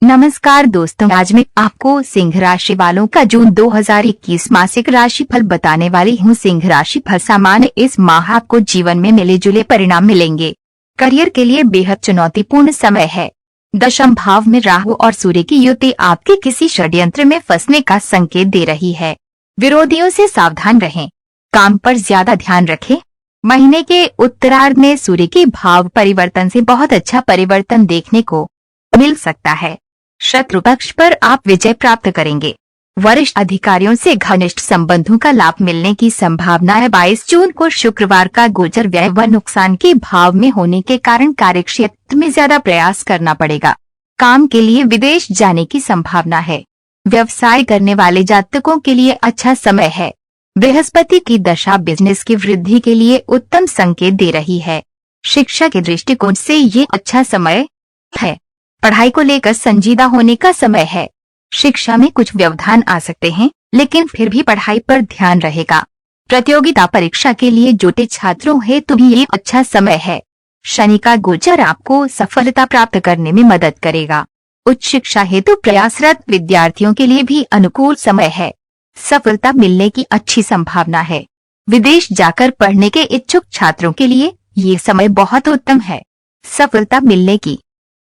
नमस्कार दोस्तों, आज मैं आपको सिंह राशि वालों का जून 2021 मासिक राशि फल बताने वाली हूँ। सिंह राशि फल सामान्य, इस माह आपको जीवन में मिले जुले परिणाम मिलेंगे। करियर के लिए बेहद चुनौतीपूर्ण समय है। दशम भाव में राहु और सूर्य की युति आपके किसी षड्यंत्र में फंसने का संकेत दे रही है। विरोधियों से सावधान रहें, काम पर ज्यादा ध्यान रखें। महीने के उत्तरार्ध में सूर्य के भाव परिवर्तन से बहुत अच्छा परिवर्तन देखने को मिल सकता है। शत्रु पक्ष पर आप विजय प्राप्त करेंगे। वरिष्ठ अधिकारियों से घनिष्ठ संबंधों का लाभ मिलने की संभावना है। 22 जून को शुक्रवार का गोचर व्यय व नुकसान के भाव में होने के कारण कार्यक्षेत्र में ज्यादा प्रयास करना पड़ेगा। काम के लिए विदेश जाने की संभावना है। व्यवसाय करने वाले जातकों के लिए अच्छा समय है। बृहस्पति की दशा बिजनेस की वृद्धि के लिए उत्तम संकेत दे रही है। शिक्षा के दृष्टिकोण से ये अच्छा समय है। पढ़ाई को लेकर संजीदा होने का समय है। शिक्षा में कुछ व्यवधान आ सकते हैं, लेकिन फिर भी पढ़ाई पर ध्यान रहेगा। प्रतियोगिता परीक्षा के लिए जुटे छात्रों हेतु भी ये अच्छा समय है। शनि का गोचर आपको सफलता प्राप्त करने में मदद करेगा। उच्च शिक्षा हेतु प्रयासरत विद्यार्थियों के लिए भी अनुकूल समय है। सफलता मिलने की अच्छी संभावना है। विदेश जाकर पढ़ने के इच्छुक छात्रों के लिए ये समय बहुत उत्तम है। सफलता मिलने की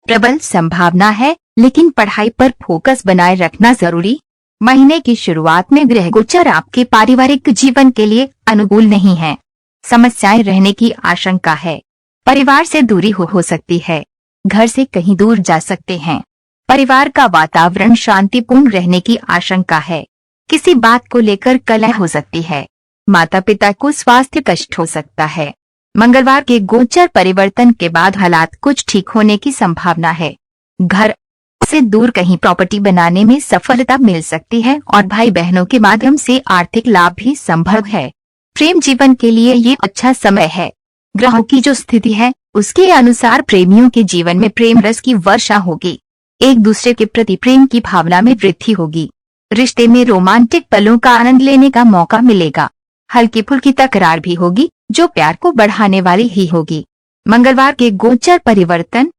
प्रबल संभावना है, लेकिन पढ़ाई पर फोकस बनाए रखना जरूरी। महीने की शुरुआत में ग्रह गोचर आपके पारिवारिक जीवन के लिए अनुकूल नहीं है। समस्याएं रहने की आशंका है। परिवार से दूरी हो सकती है। घर से कहीं दूर जा सकते हैं। परिवार का वातावरण शांतिपूर्ण रहने की आशंका है। किसी बात को लेकर कलह हो सकती है। माता पिता को स्वास्थ्य कष्ट हो सकता है। मंगलवार के गोचर परिवर्तन के बाद हालात कुछ ठीक होने की संभावना है। घर से दूर कहीं प्रॉपर्टी बनाने में सफलता मिल सकती है और भाई बहनों के माध्यम से आर्थिक लाभ भी संभव है। प्रेम जीवन के लिए ये अच्छा समय है। ग्रहों की जो स्थिति है उसके अनुसार प्रेमियों के जीवन में प्रेम रस की वर्षा होगी। एक दूसरे के प्रति प्रेम की भावना में वृद्धि होगी। रिश्ते में रोमांटिक पलों का आनंद लेने का मौका मिलेगा। हल्की फुल्की तकरार भी होगी, जो प्यार को बढ़ाने वाली ही होगी। मंगलवार के गोचर परिवर्तन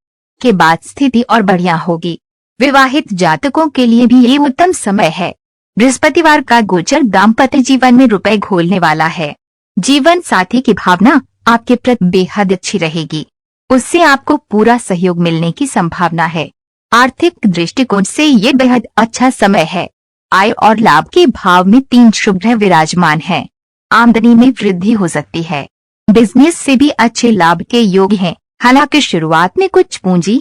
के बाद स्थिति और बढ़िया होगी। विवाहित जातकों के लिए भी ये उत्तम समय है। बृहस्पतिवार का गोचर दाम्पत्य जीवन में रुपए घोलने वाला है। जीवन साथी की भावना आपके प्रति बेहद अच्छी रहेगी। उससे आपको पूरा सहयोग मिलने की संभावना है। आर्थिक दृष्टिकोण से ये बेहद अच्छा समय है। आय और लाभ के भाव में 3 शुभ ग्रह विराजमान है। आमदनी में वृद्धि हो सकती है। बिजनेस से भी अच्छे लाभ के योग हैं। हालांकि शुरुआत में कुछ पूंजी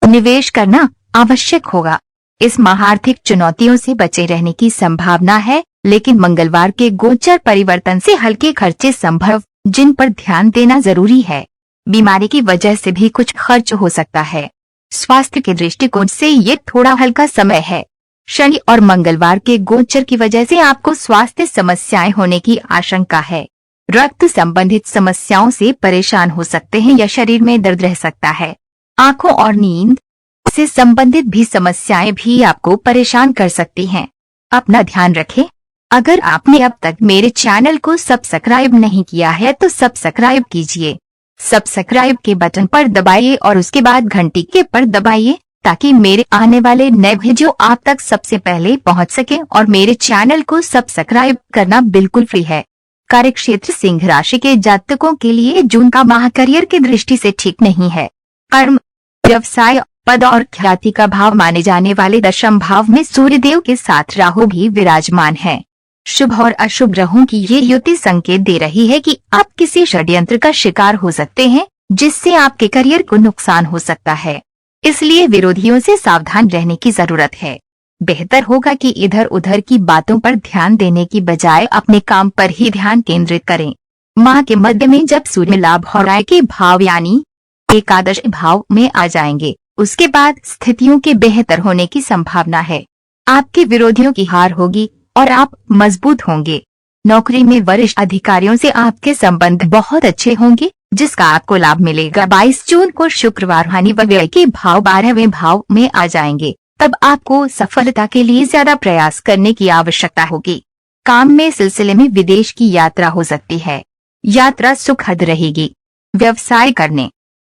निवेश करना आवश्यक होगा। इस माह आर्थिक चुनौतियों से बचे रहने की संभावना है, लेकिन मंगलवार के गोचर परिवर्तन से हल्के खर्चे संभव, जिन पर ध्यान देना जरूरी है। बीमारी की वजह से भी कुछ खर्च हो सकता है। स्वास्थ्य के दृष्टिकोण से ये थोड़ा हल्का समय है। शनि और मंगलवार के गोचर की वजह से आपको स्वास्थ्य समस्याएं होने की आशंका है। रक्त संबंधित समस्याओं से परेशान हो सकते हैं या शरीर में दर्द रह सकता है। आंखों और नींद से संबंधित भी समस्याएं भी आपको परेशान कर सकती हैं। अपना ध्यान रखें। अगर आपने अब तक मेरे चैनल को सब्सक्राइब नहीं किया है तो सब्सक्राइब कीजिए। सब्सक्राइब के बटन पर दबाइए और उसके बाद घंटी के पर दबाइए, ताकि मेरे आने वाले नए वीडियो आप तक सबसे पहले पहुंच सके। और मेरे चैनल को सब्सक्राइब करना बिल्कुल फ्री है। कार्यक्षेत्र सिंह राशि के जातकों के लिए जून का माह करियर की दृष्टि से ठीक नहीं है। कर्म, व्यवसाय, पद और ख्याति का भाव माने जाने वाले दशम भाव में सूर्यदेव के साथ राहु भी विराजमान है। शुभ और अशुभ ग्रहों की ये युति संकेत दे रही है कि आप किसी षड्यंत्र का शिकार हो सकते हैं, जिससे आपके करियर को नुकसान हो सकता है। इसलिए विरोधियों से सावधान रहने की जरूरत है। बेहतर होगा कि इधर उधर की बातों पर ध्यान देने की बजाय अपने काम पर ही ध्यान केंद्रित करें। माह के मध्य में जब सूर्य लाभ और आय के भाव यानी एकादश भाव में आ जाएंगे, उसके बाद स्थितियों के बेहतर होने की संभावना है। आपके विरोधियों की हार होगी और आप मजबूत होंगे। नौकरी में वरिष्ठ अधिकारियों से आपके संबंध बहुत अच्छे होंगे, जिसका आपको लाभ मिलेगा। 22 जून को शुक्रवार हानि व व्यय के भाव 12वें भाव में आ जाएंगे। तब आपको सफलता के लिए ज्यादा प्रयास करने की आवश्यकता होगी। काम में सिलसिले में विदेश की यात्रा हो सकती है। यात्रा सुखद रहेगी। व्यवसाय करने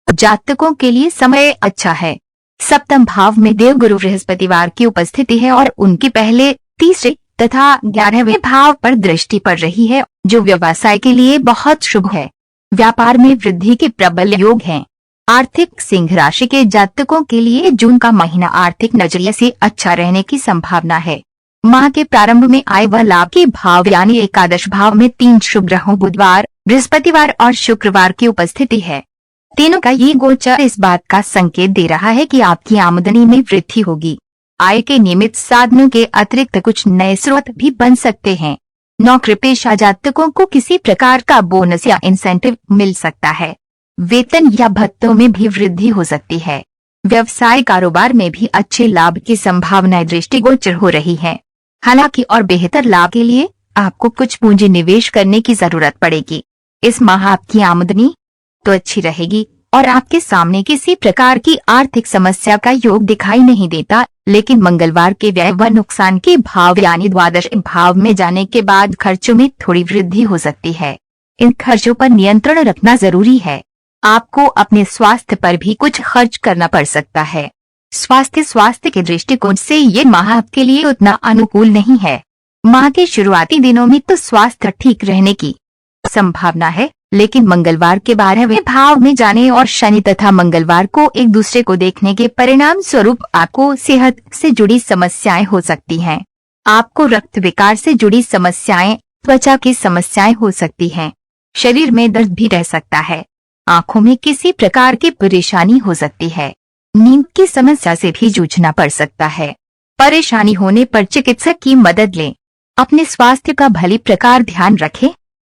जातकों के लिए समय अच्छा है। सप्तम भाव में देवगुरु बृहस्पतिवार की उपस्थिति है और उनकी पहले, तीसरे तथा 11वें भाव पर दृष्टि पड़ रही है, जो व्यवसाय के लिए बहुत शुभ है। व्यापार में वृद्धि के प्रबल योग हैं। आर्थिक सिंह राशि के जातकों के लिए जून का महीना आर्थिक नजरिए से अच्छा रहने की संभावना है। माह के प्रारंभ में आय व लाभ के भाव यानी एकादश भाव में 3 शुभ ग्रहों बुधवार, बृहस्पतिवार और शुक्रवार की उपस्थिति है। तीनों का ये गोचर इस बात का संकेत दे रहा है कि आपकी आमदनी में वृद्धि होगी। आय के नियमित साधनों के अतिरिक्त कुछ नए स्रोत भी बन सकते हैं। नौकरी पेशा जातकों को किसी प्रकार का बोनस या इंसेंटिव मिल सकता है। वेतन या भत्तों में भी वृद्धि हो सकती है। व्यवसाय कारोबार में भी अच्छे लाभ की संभावनाएं दृष्टिगोचर हो रही है। हालांकि और बेहतर लाभ के लिए आपको कुछ पूंजी निवेश करने की जरूरत पड़ेगी। इस माह आपकी आमदनी तो अच्छी रहेगी और आपके सामने किसी प्रकार की आर्थिक समस्या का योग दिखाई नहीं देता, लेकिन मंगलवार के व्यय व नुकसान के भाव यानी द्वादश भाव में जाने के बाद खर्चों में थोड़ी वृद्धि हो सकती है। इन खर्चों पर नियंत्रण रखना जरूरी है। आपको अपने स्वास्थ्य पर भी कुछ खर्च करना पड़ सकता है। स्वास्थ्य के दृष्टिकोण से ये माह आपके लिए उतना अनुकूल नहीं है। माह के शुरुआती दिनों में तो स्वास्थ्य ठीक रहने की संभावना है, लेकिन मंगलवार के 12वें भाव में जाने और शनि तथा मंगलवार को एक दूसरे को देखने के परिणाम स्वरूप आपको सेहत से जुड़ी समस्याएं हो सकती हैं। आपको रक्त विकार से जुड़ी समस्याएं, त्वचा की समस्याएं हो सकती हैं। शरीर में दर्द भी रह सकता है। आंखों में किसी प्रकार की परेशानी हो सकती है। नींद की समस्या से भी जूझना पड़ सकता है। परेशानी होने पर चिकित्सक की मदद लें। अपने स्वास्थ्य का भली प्रकार ध्यान रखें।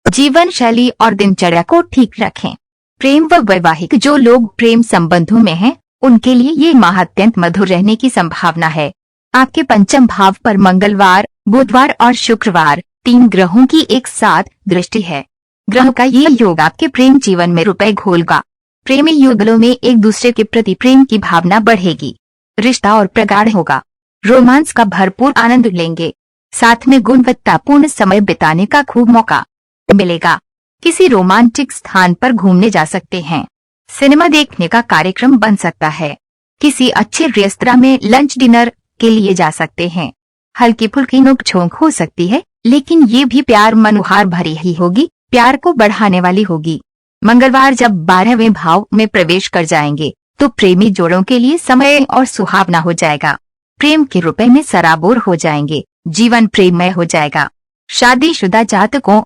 जीवन शैली और दिनचर्या को ठीक रखें। प्रेम व वैवाहिक जो लोग प्रेम संबंधों में हैं, उनके लिए ये माह अत्यंत मधुर रहने की संभावना है। आपके पंचम भाव पर मंगलवार, बुधवार और शुक्रवार 3 ग्रहों की एक साथ दृष्टि है। ग्रह का ये योग आपके प्रेम जीवन में रुपए घोलेगा। प्रेमी युगलों में एक दूसरे के प्रति प्रेम की भावना बढ़ेगी। रिश्ता और प्रगाढ़ होगा। रोमांस का भरपूर आनंद लेंगे। साथ में गुणवत्तापूर्ण समय बिताने का खूब मौका मिलेगा। किसी रोमांटिक स्थान पर घूमने जा सकते हैं। सिनेमा देखने का कार्यक्रम बन सकता है। किसी अच्छे रेस्तरां में लंच डिनर के लिए जा सकते हैं। हल्की फुल्की नोक-झोंक हो सकती है, लेकिन ये भी प्यार मनुहार भरी ही होगी, प्यार को बढ़ाने वाली होगी। मंगलवार जब 12वें भाव में प्रवेश कर जाएंगे तो प्रेमी जोड़ों के लिए समय और सुहावना हो जाएगा। प्रेम के रुपए में सराबोर हो जाएंगे। जीवन प्रेममय हो जाएगा। शादीशुदा जातकों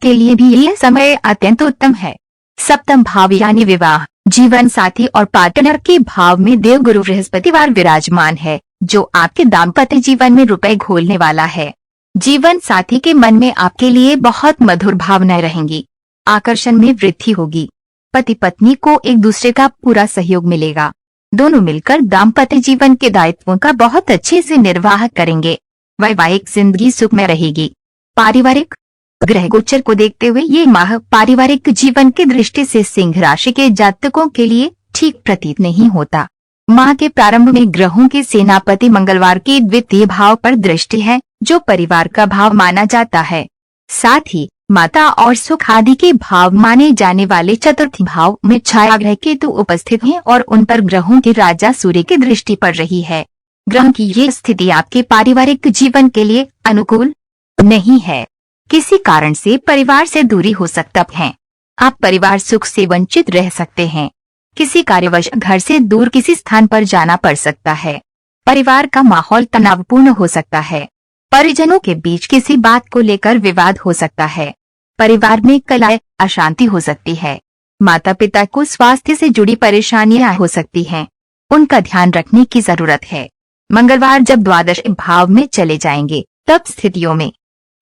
के लिए भी यह समय अत्यंत उत्तम है। सप्तम भाव यानी विवाह, जीवन साथी और पार्टनर के भाव में देवगुरु बृहस्पतिवार विराजमान है, जो आपके दाम्पत्य जीवन में रुपए घोलने वाला है। जीवन साथी के मन में आपके लिए बहुत मधुर भावनाएं रहेंगी। आकर्षण में वृद्धि होगी। पति पत्नी को एक दूसरे का पूरा सहयोग मिलेगा। दोनों मिलकर दाम्पत्य जीवन के दायित्वों का बहुत अच्छे से निर्वाह करेंगे। वैवाहिक जिंदगी सुखमय रहेगी। पारिवारिक ग्रह गोचर को देखते हुए ये माह पारिवारिक जीवन की दृष्टि से सिंह राशि के जातकों के लिए ठीक प्रतीत नहीं होता। माह के प्रारंभ में ग्रहों के सेनापति मंगलवार के द्वितीय भाव पर दृष्टि है, जो परिवार का भाव माना जाता है। साथ ही माता और सुख आदि के भाव माने जाने वाले चतुर्थ भाव में छाया ग्रह केतु उपस्थित हैं और उन पर ग्रहों के राजा सूर्य की दृष्टि पड़ रही है। ग्रह की ये स्थिति आपके पारिवारिक जीवन के लिए अनुकूल नहीं है। किसी कारण से परिवार से दूरी हो सकता है। आप परिवार सुख से वंचित रह सकते हैं। किसी कार्यवश घर से दूर किसी स्थान पर जाना पड़ सकता है। परिवार का माहौल तनावपूर्ण हो सकता है। परिजनों के बीच किसी बात को लेकर विवाद हो सकता है। परिवार में कलह, अशांति हो सकती है। माता पिता को स्वास्थ्य से जुड़ी परेशानियां हो सकती हैं। उनका ध्यान रखने की जरूरत है। मंगलवार जब द्वादश भाव में चले जाएंगे तब स्थितियों में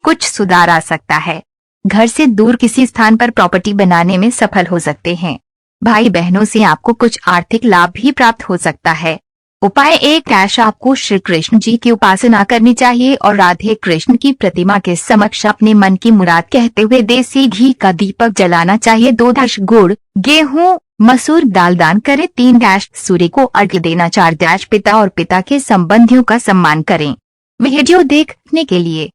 कुछ सुधार आ सकता है। घर से दूर किसी स्थान पर प्रॉपर्टी बनाने में सफल हो सकते हैं। भाई बहनों से आपको कुछ आर्थिक लाभ भी प्राप्त हो सकता है। उपाय 1 आपको श्री कृष्ण जी की उपासना करनी चाहिए और राधे कृष्ण की प्रतिमा के समक्ष अपने मन की मुराद कहते हुए देसी घी का दीपक जलाना चाहिए। 2 गुड़, गेहूं, मसूर दाल दान करें। 3 सूर्य को अर्घ्य देना। 4 पिता और पिता के संबंधियों का सम्मान करें। वीडियो देखने के लिए